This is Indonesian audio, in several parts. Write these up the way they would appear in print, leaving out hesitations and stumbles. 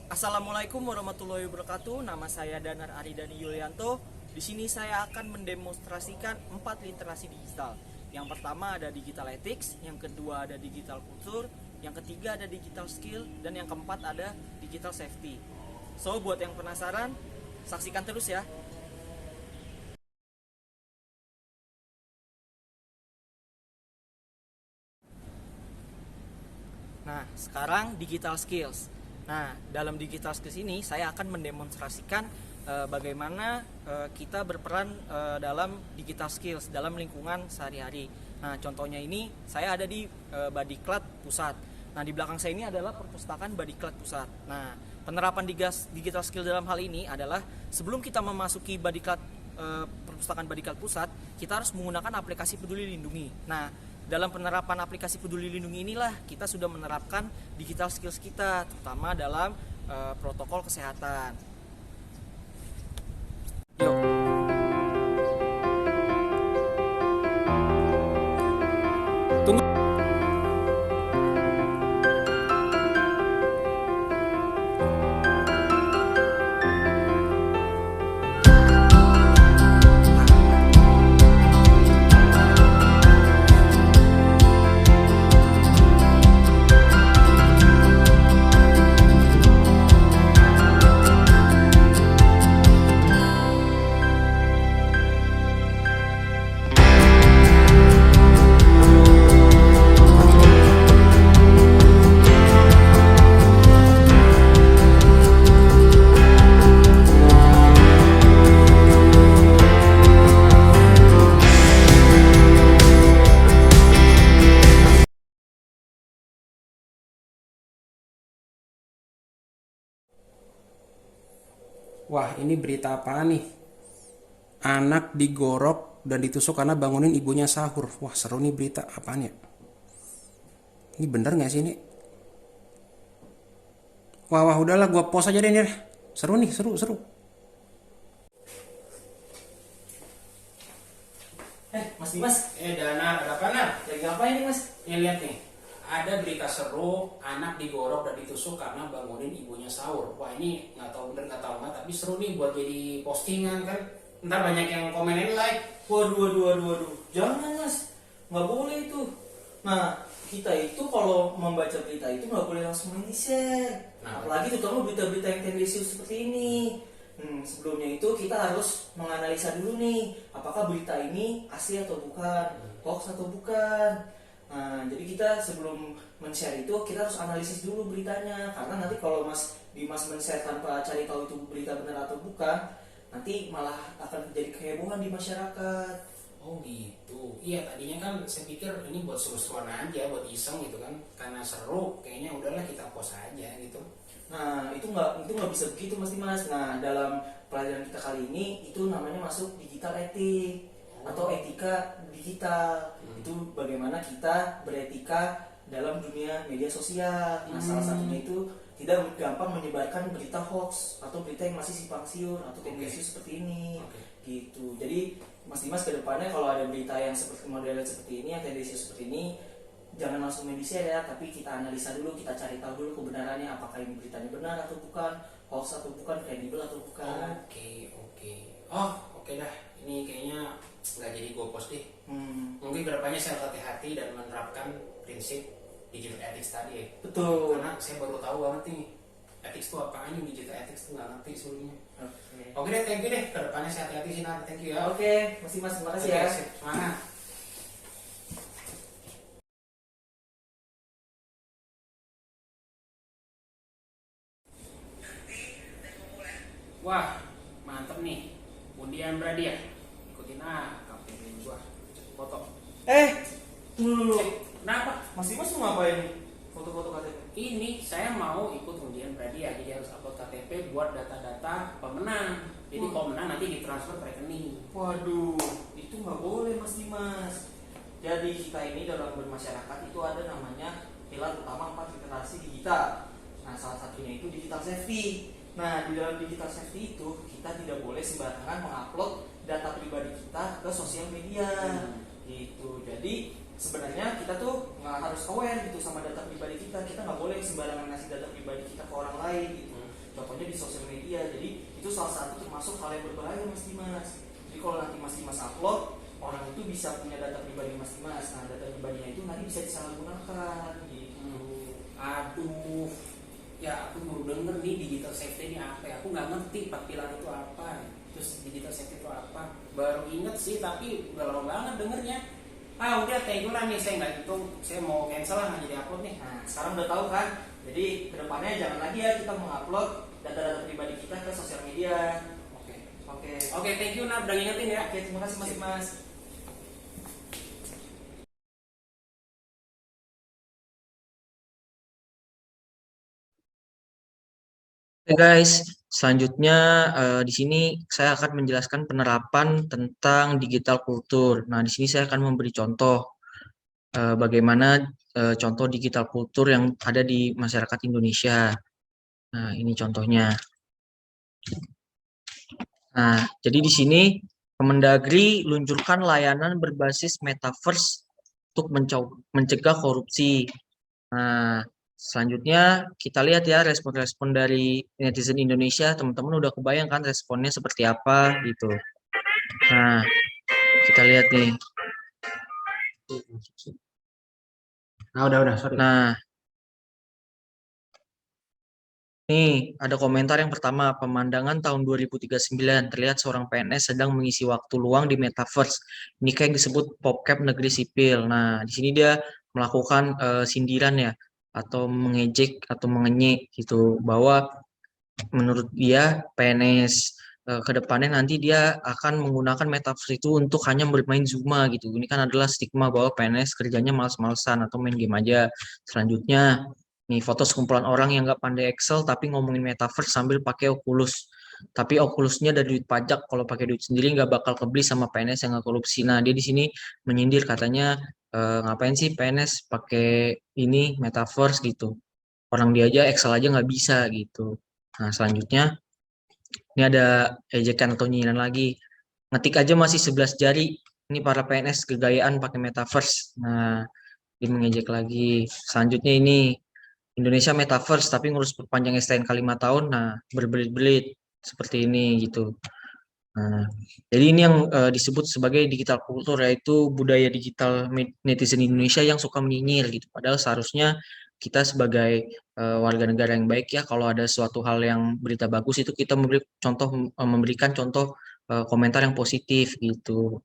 Assalamualaikum warahmatullahi wabarakatuh. Nama saya Danar Aridani Yulianto. Di sini saya akan mendemonstrasikan 4 literasi digital. Yang pertama ada digital ethics, yang kedua ada digital kultur, yang ketiga ada digital skill, dan yang keempat ada digital safety. So, buat yang penasaran, saksikan terus ya. Nah, sekarang digital skills. Nah, dalam digital skills ini saya akan mendemonstrasikan bagaimana kita berperan dalam digital skills dalam lingkungan sehari-hari. Nah, contohnya ini saya ada di Badiklat Pusat. Nah, di belakang saya ini adalah perpustakaan Badiklat Pusat. Nah, penerapan digital skill dalam hal ini adalah sebelum kita memasuki Badiklat perpustakaan Badiklat Pusat, kita harus menggunakan aplikasi Peduli Lindungi. Nah, dalam penerapan aplikasi Peduli Lindungi inilah kita sudah menerapkan digital skills kita, terutama dalam protokol kesehatan. Yuk. Tunggu. Wah, ini berita apaan nih? Anak digorok dan ditusuk karena bangunin ibunya sahur. Wah, seru nih berita. Apaan ya? Ini bener gak sih ini? Wah, udahlah, gua post aja deh nih. Seru nih, seru. Mas Dimas, Dana, ada apa, Nar? lagi ngapain nih Mas? Nih, lihat nih. Ada berita seru, anak digorok dan ditusuk karena bangunin ibunya sahur. Wah, ini nggak tahu bener nggak tahu nggak, tapi seru nih buat jadi postingan kan. Ntar banyak yang komenin like. Waduh. Jangan Mas, nggak boleh itu. Nah, kita itu kalau membaca berita itu nggak boleh langsung di-share. Nah, Apalagi terutama berita-berita yang tendensius seperti ini. Sebelumnya itu kita harus menganalisa dulu nih, apakah berita ini asli atau bukan, hoax atau bukan. Nah, jadi kita sebelum men-share itu kita harus analisis dulu beritanya, karena nanti kalau Mas Dimas men-share tanpa cari tahu itu berita benar atau bukan, nanti malah akan terjadi kehebohan di masyarakat. oh gitu. Iya, tadinya kan saya pikir ini buat seru-seruan aja, buat iseng gitu kan. Karena seru, kayaknya udahlah kita post aja gitu. Nah, itu nggak bisa begitu Mas Dimas. Nah, dalam pelajaran kita kali ini itu namanya masuk digital etik atau etika digital. Itu bagaimana kita beretika dalam dunia media sosial. Nah, salah satunya itu tidak gampang menyebarkan berita hoax atau berita yang masih simpang siur atau tendensius seperti ini. Gitu. Jadi Mas Dimas kedepannya kalau ada berita yang seperti model seperti ini, yang tendensius seperti ini, jangan langsung di-share ya, tapi kita analisa dulu, kita cari tahu dulu kebenarannya, apakah ini beritanya benar atau bukan, hoax atau bukan, kredibel atau bukan. Oke. Oh, oke dah. Ini kayaknya nggak jadi gue post deh. Mungkin kedepannya saya hati-hati dan menerapkan prinsip digital ethics tadi ya. Betul. Karena saya baru tahu banget nih ethics itu apaan, nih digital ethics itu nggak ngerti sebelumnya. Oke. Oke deh, thank you deh. Kedepannya saya hati-hati sih, Nar. Thank you ya. Oke, Mas Dimas, terima kasih ya. Sip. Semangat. Wah, mantep nih. Undian beradi ya. Ikutin KPP gua. Foto. Tunggu dulu. Kenapa? Mas Dimas mau ngapain nih? Foto-foto KTP. Ini saya mau ikut undian beradi ya. Jadi harus upload KTP buat data-data pemenang. Jadi kalau menang nanti ditransfer ke rekening. Waduh, itu nggak boleh Mas Dimas. Jadi kita ini dalam bermasyarakat itu ada namanya pilar utama 4 literasi digital. Nah, salah satunya itu digital safety. Nah, di dalam digital safety itu kita tidak boleh sembarangan mengupload data pribadi kita ke sosial media. Gitu. Jadi sebenarnya kita tuh nggak harus aware gitu sama data pribadi kita. Kita nggak boleh sembarangan ngasih data pribadi kita ke orang lain gitu. contohnya di sosial media. Jadi itu salah satu termasuk hal yang berbahaya Mas Dimas. Jadi kalau nanti Mas Dimas upload, orang itu bisa punya data pribadi Mas Dimas. Nah, data pribadinya itu nanti bisa disalahgunakan gitu. Aduh, ya aku baru denger nih digital safety ini apa ya. Aku nggak ngerti 4 pilar itu apa. Terus digital safety itu apa. Baru inget sih, tapi udah lama banget dengernya. Udah thank you lah nih, saya nggak hitung. Saya mau cancel lah, nggak jadi upload nih. Nah, sekarang udah tahu kan? Jadi kedepannya jangan lagi ya kita mengupload data-data pribadi kita ke sosial media. Oke. Oke, Thank you Nab, udah ngingetin ya. Oke, terima kasih Mas Dimas. Oke guys, selanjutnya di sini saya akan menjelaskan penerapan tentang digital kultur. Nah, di sini saya akan memberi contoh bagaimana contoh digital kultur yang ada di masyarakat Indonesia. Nah, ini contohnya. Nah, jadi di sini Kemendagri luncurkan layanan berbasis metaverse untuk mencegah korupsi. Nah, selanjutnya kita lihat ya respon-respon dari netizen Indonesia. Teman-teman udah kebayang kan responnya seperti apa gitu. Nah, kita lihat nih. Nah, udah, sorry. Nah, nih, ada komentar yang pertama, pemandangan tahun 2039, terlihat seorang PNS sedang mengisi waktu luang di metaverse. Ini kayak disebut PopCap Negeri Sipil. Nah, di sini dia melakukan sindiran ya, atau mengejek atau mengenyek gitu, bahwa menurut dia PNS ke depannya nanti dia akan menggunakan metaverse itu untuk hanya bermain Zuma gitu. Ini kan adalah stigma bahwa PNS kerjanya males-malesan atau main game aja. Selanjutnya, nih foto sekumpulan orang yang nggak pandai Excel tapi ngomongin metaverse sambil pakai Oculus. Tapi Oculusnya dari duit pajak, kalau pakai duit sendiri nggak bakal kebeli sama PNS yang nggak korupsi. Nah, dia di sini menyindir katanya ngapain sih PNS pakai ini metaverse gitu. Orang dia aja Excel aja nggak bisa gitu. Nah, selanjutnya ini ada ejekan atau nyinyiran lagi. Ngetik aja masih 11 jari. Ini para PNS kegayaan pakai metaverse. Nah, dia mengejek lagi. Selanjutnya ini Indonesia metaverse tapi ngurus perpanjang STNK 5 tahun. Nah, berbelit-belit seperti ini gitu. Nah, jadi ini yang disebut sebagai digital kultur, yaitu budaya digital netizen Indonesia yang suka menyinyir gitu. Padahal seharusnya kita sebagai warga negara yang baik ya, kalau ada suatu hal yang berita bagus itu kita memberikan contoh komentar yang positif gitu.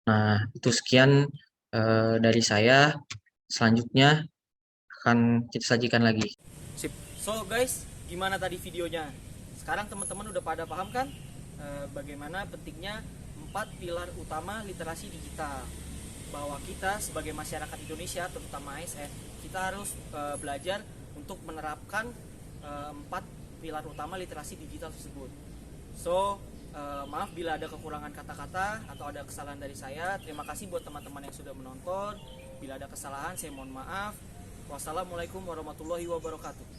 Nah, itu sekian dari saya. Selanjutnya akan kita sajikan lagi. Sip. So guys, gimana tadi videonya? Sekarang teman-teman udah pada paham kan bagaimana pentingnya 4 pilar utama literasi digital, bahwa kita sebagai masyarakat Indonesia terutama ASN kita harus belajar untuk menerapkan 4 pilar utama literasi digital tersebut. So maaf bila ada kekurangan kata-kata atau ada kesalahan dari saya. Terima kasih buat teman-teman yang sudah menonton. Bila ada kesalahan saya mohon maaf. Wassalamualaikum warahmatullahi wabarakatuh.